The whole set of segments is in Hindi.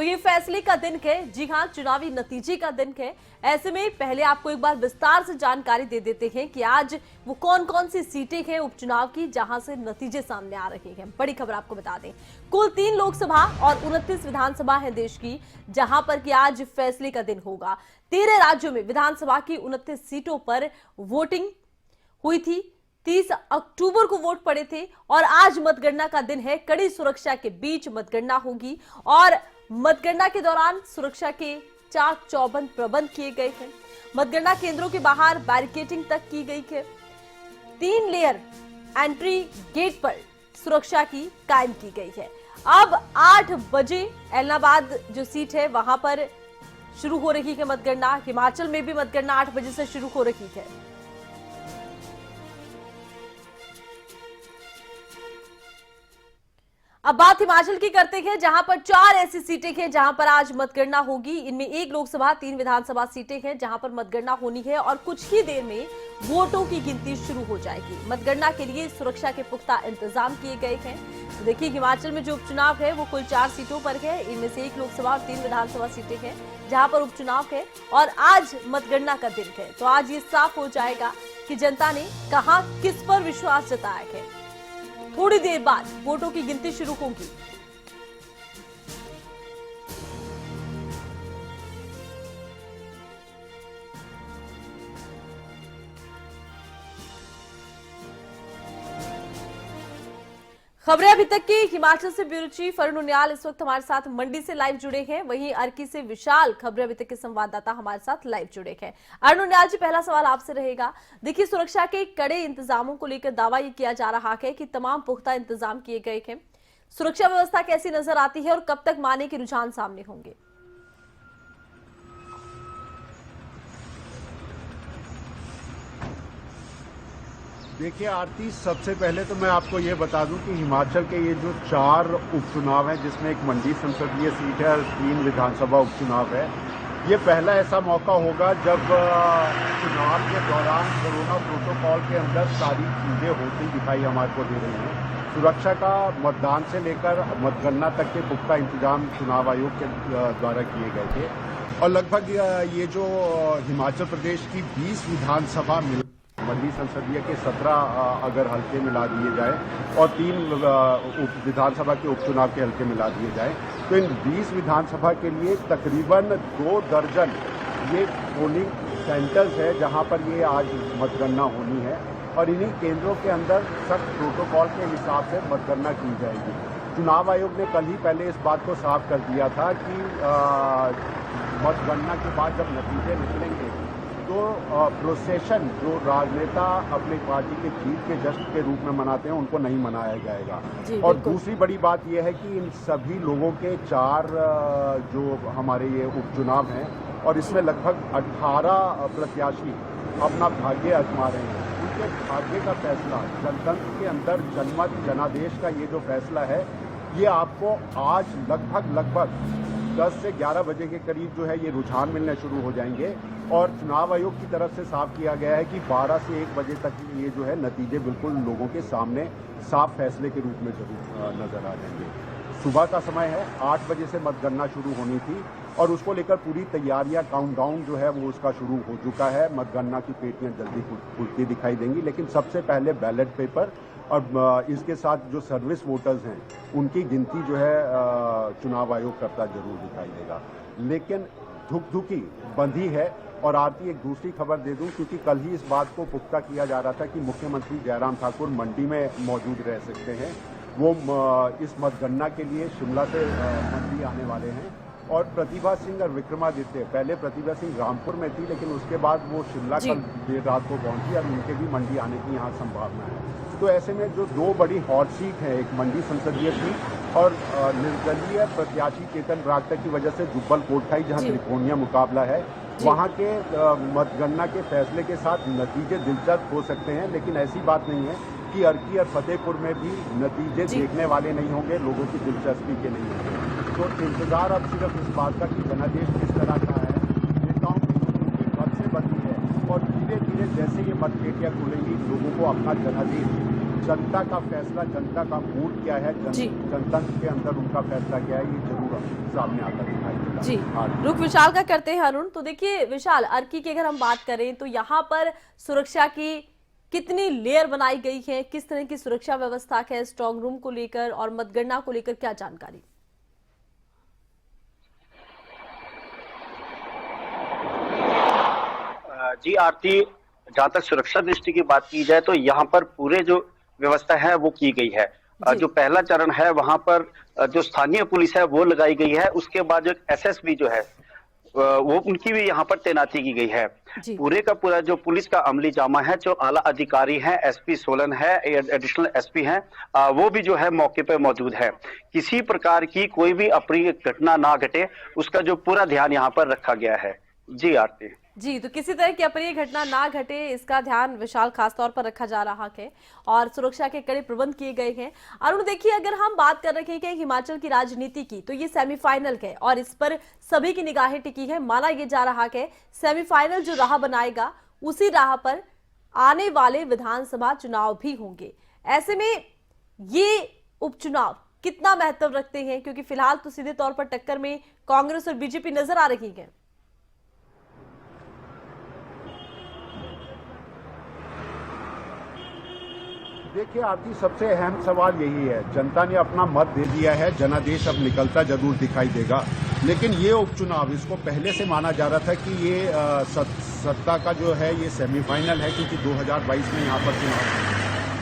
तो ये फैसले का दिन है, जी हाँ, चुनावी नतीजे का दिन है। ऐसे में पहले आपको एक बार विस्तार से जानकारी दे देते हैं कि आज वो कौन कौन सी सीटें हैं उपचुनाव की जहां से नतीजे सामने आ रहे हैं। बड़ी खबर आपको बता दें, कुल 3 लोकसभा और 29 विधानसभा है देश की, जहां पर कि आज फैसले का दिन होगा। 13 राज्यों में विधानसभा की 29 सीटों पर वोटिंग हुई थी। 30 अक्टूबर को वोट पड़े थे और आज मतगणना का दिन है। कड़ी सुरक्षा के बीच मतगणना होगी और मतगणना के दौरान सुरक्षा के चाक चौबंद प्रबंध किए गए हैं। मतगणना केंद्रों के बाहर बैरिकेडिंग तक की गई है। 3 लेयर एंट्री गेट पर सुरक्षा की कायम की गई है। अब 8 बजे एलनाबाद जो सीट है वहां पर शुरू हो रही है मतगणना। हिमाचल में भी मतगणना 8 बजे से शुरू हो रही है। अब बात हिमाचल की करते हैं, जहां पर 4 ऐसी सीटें हैं जहां पर आज मतगणना होगी। इनमें 1 लोकसभा 3 विधानसभा सीटें हैं जहां पर मतगणना होनी है और कुछ ही देर में वोटों की गिनती शुरू हो जाएगी। मतगणना के लिए सुरक्षा के पुख्ता इंतजाम किए गए हैं। तो देखिए, हिमाचल में जो उपचुनाव है वो कुल 4 सीटों पर है। इनमें से 1 लोकसभा और 3 विधानसभा सीटें हैं जहां पर उपचुनाव है और आज मतगणना का दिन है। तो आज ये साफ हो जाएगा कि जनता ने कहां किस पर विश्वास जताया है। थोड़ी देर बाद वोटों की गिनती शुरू होगी। खबरें अभी तक की। हिमाचल से ब्यूरो चीफ अरुण उनियाल इस वक्त हमारे साथ मंडी से लाइव जुड़े हैं। वहीं अर्की से विशाल, खबरें अभी तक के संवाददाता हमारे साथ लाइव जुड़े हैं। अरुण उनियाल जी, पहला सवाल आपसे रहेगा। देखिए, सुरक्षा के कड़े इंतजामों को लेकर दावा ये किया जा रहा है कि तमाम पुख्ता इंतजाम किए गए हैं। सुरक्षा व्यवस्था कैसी नजर आती है और कब तक माने के रुझान सामने होंगे? देखिए आरती, सबसे पहले तो मैं आपको ये बता दूं कि हिमाचल के ये जो 4 उपचुनाव हैं, जिसमें एक मंडी संसदीय सीट है और 3 विधानसभा उपचुनाव है, ये पहला ऐसा मौका होगा जब चुनाव के दौरान कोरोना प्रोटोकॉल के अंदर सारी चीज़ें होती दिखाई हमारे को दे रही हैं। सुरक्षा का मतदान से लेकर मतगणना तक के पुख्ता इंतजाम चुनाव आयोग के द्वारा किए गए थे और लगभग ये जो हिमाचल प्रदेश की 20 विधानसभा मंडी संसदीय के 17 अगर हल्के मिला दिए जाए और 3 विधानसभा के उपचुनाव के हल्के मिला दिए जाए तो इन 20 विधानसभा के लिए तकरीबन 2 दर्जन ये पोलिंग सेंटर्स है जहां पर ये आज मतगणना होनी है और इन्हीं केंद्रों के अंदर सख्त प्रोटोकॉल के हिसाब से मतगणना की जाएगी। चुनाव आयोग ने कल ही पहले इस बात को साफ कर दिया था कि मतगणना के बाद जब नतीजे निकलेंगे तो प्रोसेशन जो राजनेता अपनी पार्टी के जीत के जश्न के रूप में मनाते हैं उनको नहीं मनाया जाएगा। और दूसरी बड़ी बात यह है कि इन सभी लोगों के 4 जो हमारे ये उपचुनाव हैं और इसमें लगभग 18 प्रत्याशी अपना भाग्य आजमा रहे हैं। उनके भाग्य का फैसला जनतंत्र के अंदर जनमत जनादेश का ये जो फैसला है, ये आपको आज लगभग 10 से 11 बजे के करीब जो है ये रुझान मिलने शुरू हो जाएंगे और चुनाव आयोग की तरफ से साफ किया गया है कि 12 से 1 बजे तक ये जो है नतीजे बिल्कुल लोगों के सामने साफ फैसले के रूप में जरूर नजर आ जाएंगे। सुबह का समय है, 8 बजे से मतगणना शुरू होनी थी और उसको लेकर पूरी तैयारियां, काउंटडाउन जो है वो उसका शुरू हो चुका है। मतगणना की पेटियां जल्दी खुलती दिखाई देंगी, लेकिन सबसे पहले बैलेट पेपर और इसके साथ जो सर्विस वोटर्स हैं उनकी गिनती जो है चुनाव आयोग करता जरूर दिखाई देगा। लेकिन धुकधुकी बंधी है। और आरती, एक दूसरी खबर दे दूं, क्योंकि कल ही इस बात को पुख्ता किया जा रहा था कि मुख्यमंत्री जयराम ठाकुर मंडी में मौजूद रह सकते हैं। वो इस मतगणना के लिए शिमला से मंडी आने वाले हैं और प्रतिभा सिंह और विक्रमादित्य, पहले प्रतिभा सिंह रामपुर में थी लेकिन उसके बाद वो शिमला कल देर रात को पहुंची और उनके भी मंडी आने की यहाँ संभावना है। तो ऐसे में जो 2 बड़ी हॉट सीट है, एक मंडी संसदीय सीट और निर्दलीय प्रत्याशी चेतन बरागटा की वजह से जुब्बल कोटखाई जहाँ त्रिकोणीय मुकाबला है, वहाँ के मतगणना के फैसले के साथ नतीजे दिलचस्प हो सकते हैं। लेकिन ऐसी बात नहीं है कि अर्की और फतेहपुर में भी नतीजे देखने वाले नहीं होंगे, लोगों की दिलचस्पी के नहीं होंगे। तो इंतजार अब सिर्फ इस बात का कि जनादेश किस तरह का है, नेताओं की मत से बनी है और धीरे धीरे जैसे ये मतपेटियां खुलेंगी लोगों को अपना जनादेश, जनता का फैसला, जनता का मूड क्या है, जनतंत्र के अंदर उनका फैसला क्या है, ये जरूर सामने आता दिखाई देगा। जी, रुख विशाल का करते हैं अरुण। तो देखिए विशाल, अर्की की अगर हम बात करें तो यहाँ पर सुरक्षा की कितनी लेयर बनाई गई है, किस तरह की सुरक्षा व्यवस्था है, स्ट्रांग रूम को लेकर और मतगणना को लेकर क्या जानकारी? जी आरती, जहां तक सुरक्षा दृष्टि की बात की जाए तो यहाँ पर पूरे जो व्यवस्था है वो की गई है। जो पहला चरण है वहां पर जो स्थानीय पुलिस है वो लगाई गई है। उसके बाद जो एसएसबी जो है वो उनकी भी यहाँ पर तैनाती की गई है। पूरे का पूरा जो पुलिस का अमली जामा है, जो आला अधिकारी हैं, एसपी सोलन है, एडिशनल एसपी हैं, वो भी जो है मौके पर मौजूद है। किसी प्रकार की कोई भी अप्रिय घटना ना घटे उसका जो पूरा ध्यान यहाँ पर रखा गया है। जी आरती जी, तो किसी तरह की अप्रिय घटना ना घटे इसका ध्यान विशाल खास तौर पर रखा जा रहा है और सुरक्षा के कड़े प्रबंध किए गए हैं। अरुण देखिए, अगर हम बात कर रहे हैं हिमाचल की राजनीति की, तो ये सेमीफाइनल है और इस पर सभी की निगाहें टिकी है। माना यह जा रहा है सेमीफाइनल जो राह बनाएगा उसी राह पर आने वाले विधानसभा चुनाव भी होंगे। ऐसे में ये उपचुनाव कितना महत्व रखते हैं, क्योंकि फिलहाल तो सीधे तौर पर टक्कर में कांग्रेस और बीजेपी नजर आ रही है। देखिए आरती, सबसे अहम सवाल यही है, जनता ने अपना मत दे दिया है, जनादेश अब निकलता जरूर दिखाई देगा। लेकिन ये उपचुनाव, इसको पहले से माना जा रहा था कि ये सत्ता का जो है ये सेमीफाइनल है, क्योंकि 2022 में यहाँ पर चुनाव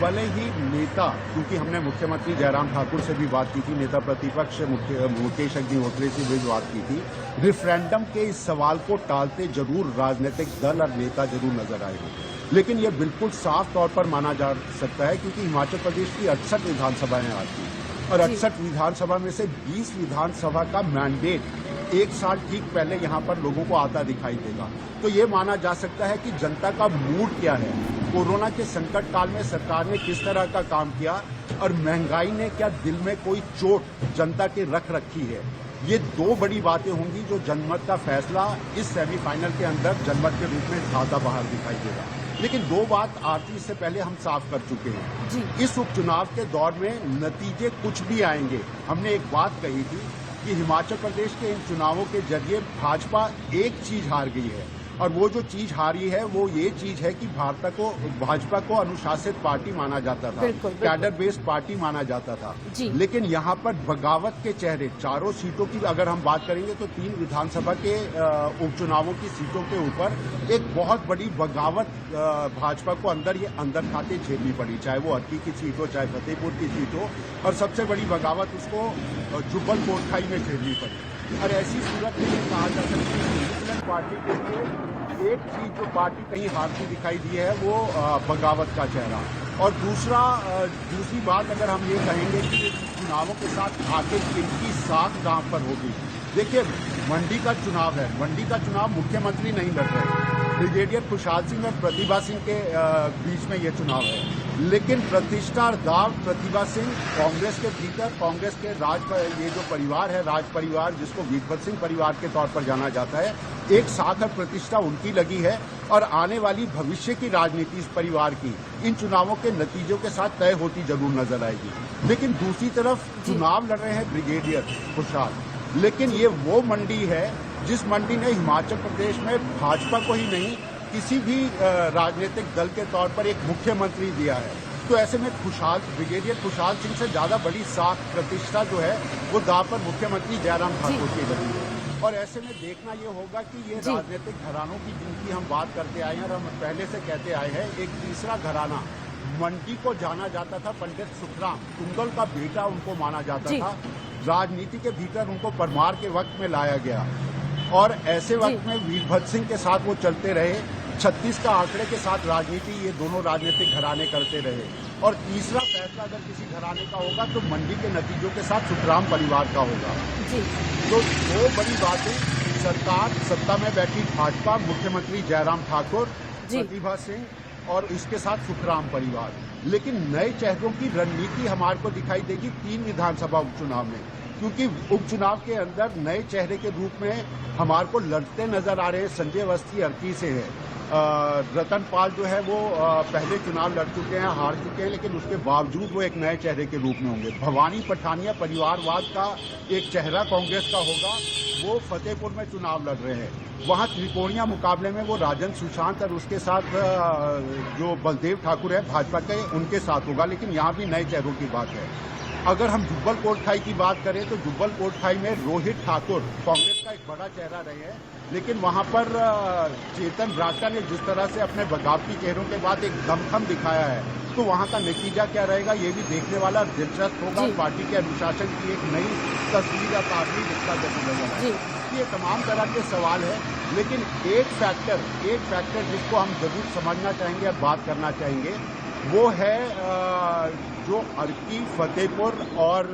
भले ही नेता, क्योंकि हमने मुख्यमंत्री जयराम ठाकुर से भी बात की थी, नेता प्रतिपक्ष मुकेश अग्निहोत्री से भी बात की थी, रेफरेंडम के इस सवाल को टालते जरूर राजनीतिक दल और नेता जरूर नजर आएंगे। लेकिन ये बिल्कुल साफ तौर पर माना जा सकता है, क्योंकि हिमाचल प्रदेश की 68 विधानसभाएं आती हैं और 68 विधानसभा में से 20 विधानसभा का मैंडेट एक साल ठीक पहले यहाँ पर लोगों को आता दिखाई देगा। तो ये माना जा सकता है कि जनता का मूड क्या है, कोरोना के संकट काल में सरकार ने किस तरह का काम किया और महंगाई ने क्या दिल में कोई चोट जनता के रख रखी है। ये दो बड़ी बातें होंगी जो जनमत का फैसला इस सेमीफाइनल के अंदर जनमत के रूप में ज्यादा बाहर दिखाई देगा। लेकिन दो बात आरती इससे पहले हम साफ कर चुके हैं, इस उपचुनाव के दौर में नतीजे कुछ भी आएंगे। हमने एक बात कही थी कि हिमाचल प्रदेश के इन चुनावों के जरिए भाजपा एक चीज हार गई है, और वो जो चीज हारी है वो ये चीज है कि भाजपा को अनुशासित पार्टी माना जाता था, कैडर बेस्ड पार्टी माना जाता था। लेकिन यहाँ पर बगावत के चेहरे, चारों सीटों की अगर हम बात करेंगे तो 3 विधानसभा के उपचुनावों की सीटों के ऊपर एक बहुत बड़ी बगावत भाजपा को अंदर खाते झेलनी पड़ी, चाहे वो अर्की की सीट हो, चाहे फतेहपुर की सीट हो, और सबसे बड़ी बगावत उसको जुब्बल कोटखाई में झेलनी पड़ी। और ऐसी सूरत में ये कहा जा सकता है कि पार्टी के लिए एक चीज जो पार्टी कहीं हारती दिखाई दी है वो बगावत का चेहरा, और दूसरी बात अगर हम ये कहेंगे कि चुनावों के साथ आगे किनकी साख कहां पर होगी। देखिए, मंडी का चुनाव है, मंडी का चुनाव मुख्यमंत्री नहीं लड़ रहे, ब्रिगेडियर खुशहाल सिंह और प्रतिभा सिंह के बीच में ये चुनाव है। लेकिन प्रतिष्ठा दाव प्रतिभा सिंह कांग्रेस के भीतर, कांग्रेस के ये जो परिवार है, राज परिवार जिसको वीरभद्र सिंह परिवार के तौर पर जाना जाता है, एक साख और प्रतिष्ठा उनकी लगी है, और आने वाली भविष्य की राजनीति इस परिवार की इन चुनावों के नतीजों के साथ तय होती जरूर नजर आएगी। लेकिन दूसरी तरफ चुनाव लड़ रहे हैं ब्रिगेडियर खुशहाल, लेकिन ये वो मंडी है जिस मंडी ने हिमाचल प्रदेश में भाजपा को ही नहीं किसी भी राजनीतिक दल के तौर पर एक मुख्यमंत्री दिया है। तो ऐसे में ब्रिगेडियर खुशहाल सिंह से ज्यादा बड़ी साख प्रतिष्ठा जो है वो दांव पर मुख्यमंत्री जयराम ठाकुर की लगी है। और ऐसे में देखना ये होगा कि ये राजनीतिक घरानों की जिनकी हम बात करते आए हैं और हम पहले से कहते आए हैं, एक तीसरा घराना मंडी को जाना जाता था, पंडित सुखराम तुंगल का बेटा उनको माना जाता था, राजनीति के भीतर उनको परमार के वक्त में लाया गया, और ऐसे वक्त में वीरभद्र सिंह के साथ वो चलते रहे, 36 का आंकड़े के साथ राजनीति ये दोनों राजनीतिक घराने करते रहे। और तीसरा फैसला अगर किसी घराने का होगा तो मंडी के नतीजों के साथ सुखराम परिवार का होगा। तो दो बड़ी बातें, सरकार सत्ता में बैठी भाजपा, मुख्यमंत्री जयराम ठाकुर, प्रतिभा सिंह और इसके साथ सुखराम परिवार। लेकिन नए चेहरों की रणनीति हमारे को दिखाई देगी 3 विधानसभा उपचुनाव में। क्योंकि उपचुनाव के अंदर नए चेहरे के रूप में हमारे को लड़ते नजर आ रहे हैं संजय अवस्थी अर्की से है। रतन पाल जो है वो पहले चुनाव लड़ चुके हैं, हार चुके हैं, लेकिन उसके बावजूद वो एक नए चेहरे के रूप में होंगे। भवानी पठानिया परिवारवाद का एक चेहरा कांग्रेस का होगा, वो फतेहपुर में चुनाव लड़ रहे हैं। वहाँ त्रिकोणीय मुकाबले में वो राजन सुशांत और उसके साथ जो बलदेव ठाकुर है भाजपा के, उनके साथ होगा। लेकिन यहाँ भी नए चेहरों की बात है। अगर हम जुब्बल कोटखाई की बात करें तो जुब्बल कोटखाई में रोहित ठाकुर कांग्रेस का एक बड़ा चेहरा रहे हैं, लेकिन वहां पर चेतन रास्ता ने जिस तरह से अपने बगावती चेहरों के बाद एक दमखम दिखाया है, तो वहां का नतीजा क्या रहेगा ये भी देखने वाला दिलचस्प होगा। पार्टी के अनुशासन की एक नई तस्वीर या ताजगी दिखता नजर आएगा। ये तमाम तरह के सवाल है, लेकिन एक फैक्टर जिसको हम जरूर समझना चाहेंगे और बात करना चाहेंगे, वो है जो अर्की, फतेहपुर और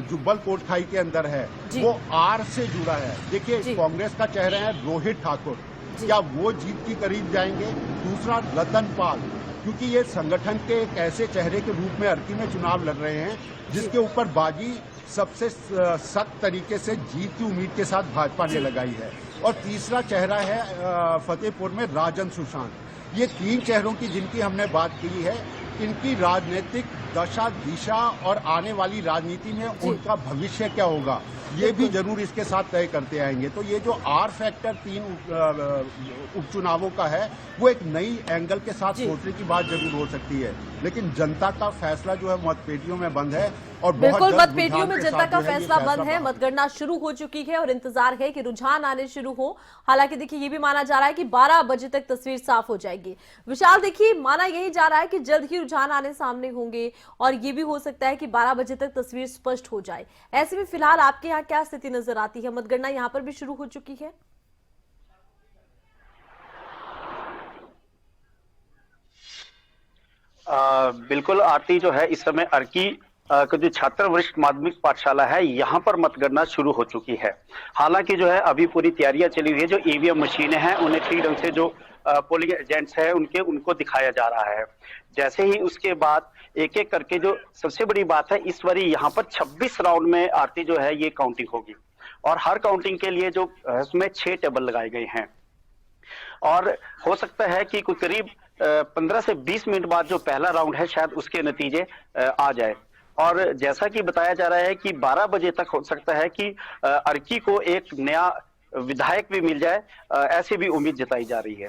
जुब्बल कोटखाई के अंदर है, वो आर से जुड़ा है। देखिए कांग्रेस का चेहरा है रोहित ठाकुर, क्या वो जीत के करीब जाएंगे? दूसरा रतन पाल, क्योंकि ये संगठन के एक ऐसे चेहरे के रूप में अर्की में चुनाव लड़ रहे हैं जिसके ऊपर बाजी सबसे सख्त तरीके से जीत की उम्मीद के साथ भाजपा ने लगाई है। और तीसरा चेहरा है फतेहपुर में राजन सुशांत। ये तीन चेहरों की जिनकी हमने बात की है, इनकी राजनीतिक दशा दिशा और आने वाली राजनीति में उनका भविष्य क्या होगा ये भी जरूर इसके साथ तय करते आएंगे। तो ये जो आर फैक्टर तीन उपचुनावों का है, वो एक नई एंगल के साथ सोचने की बात जरूर हो सकती है, लेकिन जनता का फैसला जो है मतपेटियों में बंद है। और बिल्कुल, मतपेटियों में जनता का फैसला बंद है, मतगणना शुरू हो चुकी है और इंतजार है कि रुझान आने शुरू हो। हालांकि देखिए ये भी माना जा रहा है कि 12 बजे तक तस्वीर साफ हो जाएगी। विशाल, देखिए माना यही जा रहा है कि जल्द ही रुझान आने सामने होंगे और ये भी हो सकता है कि 12 बजे तक तस्वीर स्पष्ट हो जाए। ऐसे में फिलहाल आपके यहाँ क्या स्थिति नजर आती है? मतगणना यहाँ पर भी शुरू हो चुकी है। बिल्कुल आरती, जो है इस समय अर्की का जो छात्र वरिष्ठ माध्यमिक पाठशाला है, यहाँ पर मतगणना शुरू हो चुकी है। हालांकि जो है अभी पूरी तैयारियां चली हुई है। जो ईवीएम मशीनें हैं उन्हें ठीक ढंग से जो पोलिंग एजेंट्स है उनको दिखाया जा रहा है। जैसे ही उसके बाद एक एक करके, जो सबसे बड़ी बात है इस बारी यहाँ पर 26 राउंड में आरती जो है ये काउंटिंग होगी और हर काउंटिंग के लिए जो उसमें 6 टेबल लगाए गए हैं और हो सकता है कि कोई करीब 15 से 20 मिनट बाद जो पहला राउंड है शायद उसके नतीजे आ जाए। और जैसा कि बताया जा रहा है कि 12 बजे तक हो सकता है कि अर्की को एक नया विधायक भी मिल जाए, ऐसी भी उम्मीद जताई जा रही है।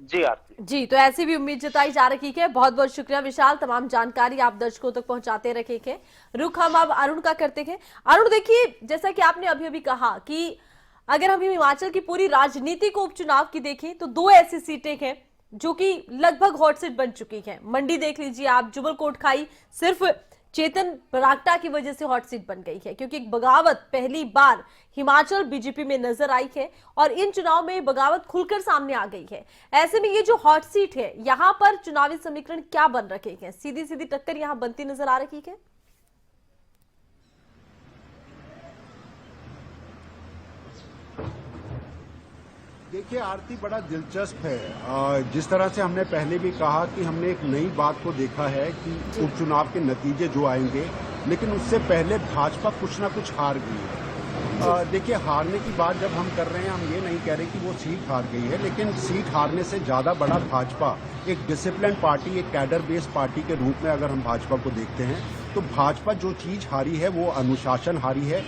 जी आरती जी, तो ऐसी भी उम्मीद जताई जा रही है। बहुत बहुत शुक्रिया विशाल, तमाम जानकारी आप दर्शकों तक पहुंचाते रखे हैं। रुख हम अब अरुण का करते हैं। अरुण, देखिए जैसा कि आपने अभी अभी कहा कि अगर हम हिमाचल की पूरी राजनीति को उपचुनाव की देखें तो 2 ऐसी सीटें हैं जो कि लगभग हॉट सीट बन चुकी हैं। मंडी देख लीजिए आप, जुब्बल कोटखाई सिर्फ चेतन बरागटा की वजह से हॉट सीट बन गई है, क्योंकि एक बगावत पहली बार हिमाचल बीजेपी में नजर आई है और इन चुनाव में बगावत खुलकर सामने आ गई है। ऐसे में ये जो हॉट सीट है, यहां पर चुनावी समीकरण क्या बन रखे हैं? सीधी सीधी टक्कर यहां बनती नजर आ रही है। देखिए आरती, बड़ा दिलचस्प है। जिस तरह से हमने पहले भी कहा कि हमने एक नई बात को देखा है कि उपचुनाव के नतीजे जो आएंगे, लेकिन उससे पहले भाजपा कुछ ना कुछ हार गई है। देखिए हारने की बात जब हम कर रहे हैं, हम ये नहीं कह रहे कि वो सीट हार गई है, लेकिन सीट हारने से ज्यादा बड़ा भाजपा एक डिसिप्लिन पार्टी, एक कैडर बेस्ड पार्टी के रूप में अगर हम भाजपा को देखते हैं तो भाजपा जो चीज हारी है वो अनुशासन हारी है।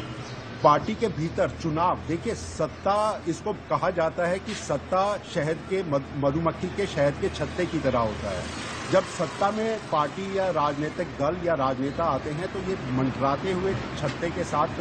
पार्टी के भीतर चुनाव, देखिए सत्ता, इसको कहा जाता है कि सत्ता शहद के मधुमक्खी के शहद के छत्ते की तरह होता है। जब सत्ता में पार्टी या राजनीतिक दल या राजनेता आते हैं तो ये मंडराते हुए छत्ते के साथ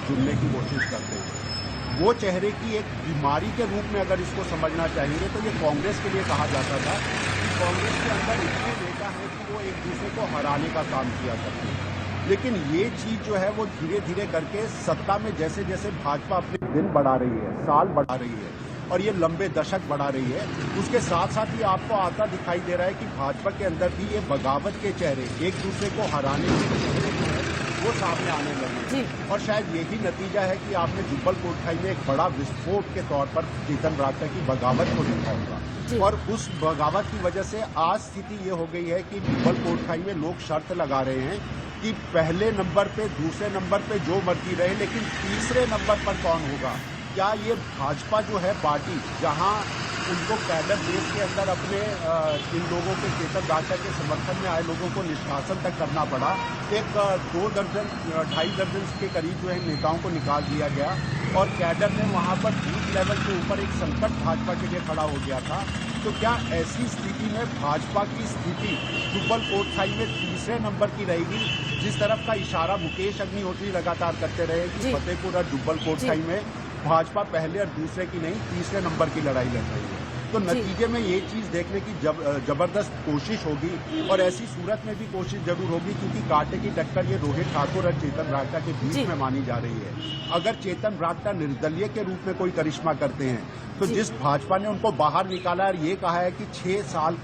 जुड़ने की कोशिश करते हैं। वो चेहरे की एक बीमारी के रूप में अगर इसको समझना चाहेंगे तो ये कांग्रेस के लिए कहा जाता था कि कांग्रेस के अंदर इतने नेता हैं कि वो एक दूसरे को हराने का काम किया करते हैं। लेकिन ये चीज जो है वो धीरे धीरे करके सत्ता में जैसे जैसे भाजपा अपने दिन बढ़ा रही है, साल बढ़ा रही है और ये लंबे दशक बढ़ा रही है, उसके साथ साथ ये आपको आता दिखाई दे रहा है कि भाजपा के अंदर भी ये बगावत के चेहरे, एक दूसरे को हराने के चेहरे जो है वो सामने आने लगे हैं। और शायद यही नतीजा है कि आपने जुब्बल कोटखाई में एक बड़ा विस्फोट के तौर पर चेतन रास्ता की बगावत को देखा होगा और उस बगावत की वजह से आज स्थिति ये हो गई है कि जुब्बल कोटखाई में लोग शर्त लगा रहे हैं कि पहले नंबर पे, दूसरे नंबर पे जो मर्जी रहे, लेकिन तीसरे नंबर पर कौन होगा? क्या ये भाजपा जो है पार्टी, जहां उनको कैडर बेस के अंदर अपने इन लोगों के, चेतन राठा के समर्थन में आए लोगों को निष्कासन तक करना पड़ा। एक 2 दर्जन 2.5 दर्जन के करीब जो है नेताओं को निकाल दिया गया और कैडर ने वहां पर बूथ लेवल के ऊपर एक संकट भाजपा के लिए खड़ा हो गया था। तो क्या ऐसी स्थिति में भाजपा की स्थिति जुब्बल कोटखाई में तीसरे नंबर की रहेगी? जिस तरफ का इशारा मुकेश अग्निहोत्री लगातार करते रहे कि फतेहपुर और जुब्बल कोटखाई में भाजपा पहले और दूसरे की नहीं, तीसरे नंबर की लड़ाई लड़ रही है। तो नतीजे में ये चीज देखने की जबरदस्त कोशिश होगी और ऐसी सूरत में भी कोशिश जरूर होगी, क्योंकि कांटे की टक्कर ये रोहित ठाकुर और चेतन राठा के बीच में मानी जा रही है। अगर चेतन राठा निर्दलीय के रूप में कोई करिश्मा करते हैं, तो जिस भाजपा ने उनको बाहर निकाला और ये कहा है कि 6 साल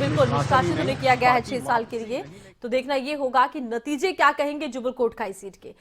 बिल्कुल निष्कासित उन्हें किया गया है 6 साल के लिए, तो देखना ये होगा कि नतीजे क्या कहेंगे जुब्बल कोटखाई सीट के।